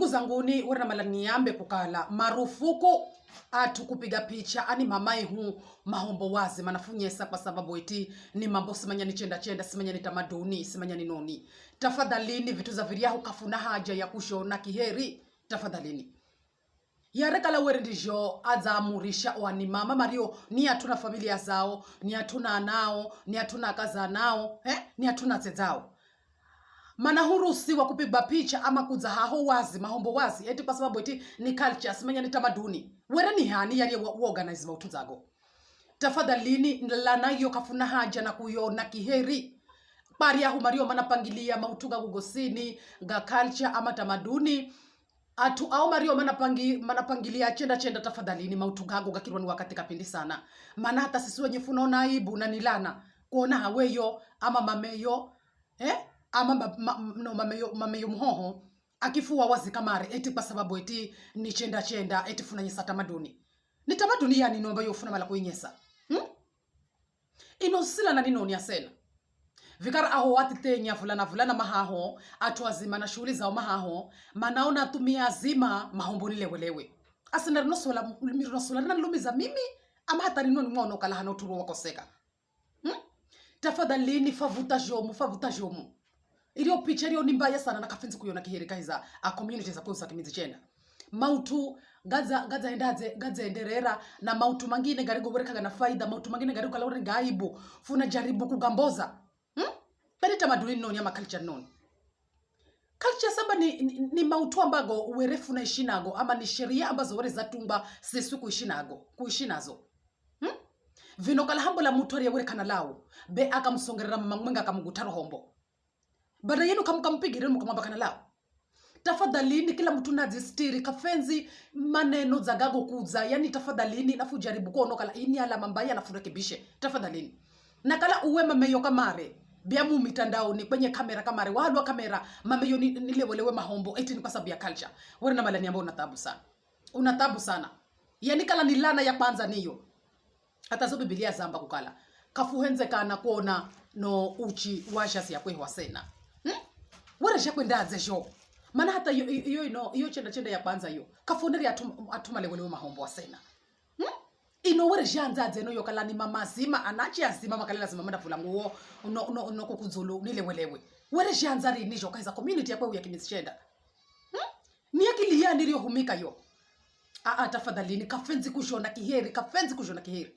ndugu zanguni wana malani yambe kukala marufuku atu kupiga picha ani mamai hu mahombo wazi manafunyesa kwa sababu eti ni mambo simanya ni chenda simanya ni tamaduni simanya ni noni. Tafadhalini vitu za viriahu kafuna haja ya kushona kiheri tafadhalini. Yarekala werendijo azamurisha wani mama Mario ni hatuna familia zao, ni hatuna anao, ni hatuna kaza nao, ni hatuna zezao. Mana huruhusiwa kupiga picha ama kuza haho wazi mahombo wazi eti kwa sababu eti ni culture simanya ni tamaduni. Were ni hani yali organize mautu zago. Tafadhalini lana hiyo kafuna haja na kuyona kiheri. Paria hu Mario manapangilia mautuga gugosini ga culture ama tamaduni. Atu au Mario manapangilia chenda tafadhalini mautugago gakirwa ni wakati kapindi sana. Mana hata sisi wenye funaona aibu na nilana kuona haweyo ama mameyo ama mameyo mhoho akifuwa wazi kamare eti kwa sababu eti ni chenda eti funanyesa tamaduni. Ni tamaduni yani nomba yofuna mala kuinyesa. Inosila na ninoni asena. Vikara aho watitenya fulana mahaho atu azima na shughuli zao mahaho manaona tumia azima mahombo nilewelewe. Asina rinosola na lumiza mimi ama hata rinoni mwono kala hana uturu wakoseka. Tafadhalini favuta jomu. Ilio picha ilio nimbaya sana na kafenzi kuyona kiheri kaiza a community za posa kimizi chenda. Mautu gaza enderera na mautu mangine garigo wereka na faida mautu mangine garigo kalore ngaibu funa jaribu kugamboza. Bali tamaduni noni ama culture noni. Culture saba ni mautu ambago uwerefu na ishinago ama ni sheria ambazo were zatumba sesu kuishinazo. Vino kala hambo la mutu ya wereka na lao be aka msongerera mwenga kamugutaro hombo. Bada yenu kampigire mkamwamba kana lao. Tafadhalini kila mtu nazistiri kafenzi maneno za gago kuza yani tafadhalini nafu jaribu kuono kala ini ala mambaya na furekebishe tafadhalini. Na kala uwe mameyo kamare biamu mitandao ni kwenye kamera kamare wahalwa kamera mameyo nilewelewe mahombo eti ni kwa sababu ya culture. Wale na malani ambao unatabu sana. Yani kala nilana ya kwanza niyo. Hata zo Biblia zamba kukala. Kafuhenze kana kuona no uchi washasi ya kwehu wasena. Wale shakwenda azesho. Mana hata iyo chenda ya kwanza yo. Kafuneri atuma lewelewe mahombo wasena. Ino wale janza zeno yo kala ni mama zima anachi azima makalela zima manda fulanguo no kukuzulu nilewelewe. Wale janza rinisho kaiza community ya kwehu ya kimizishenda. Ni akili ya nilio humika yo. Tafadhalini kafenzi kushona kiheri.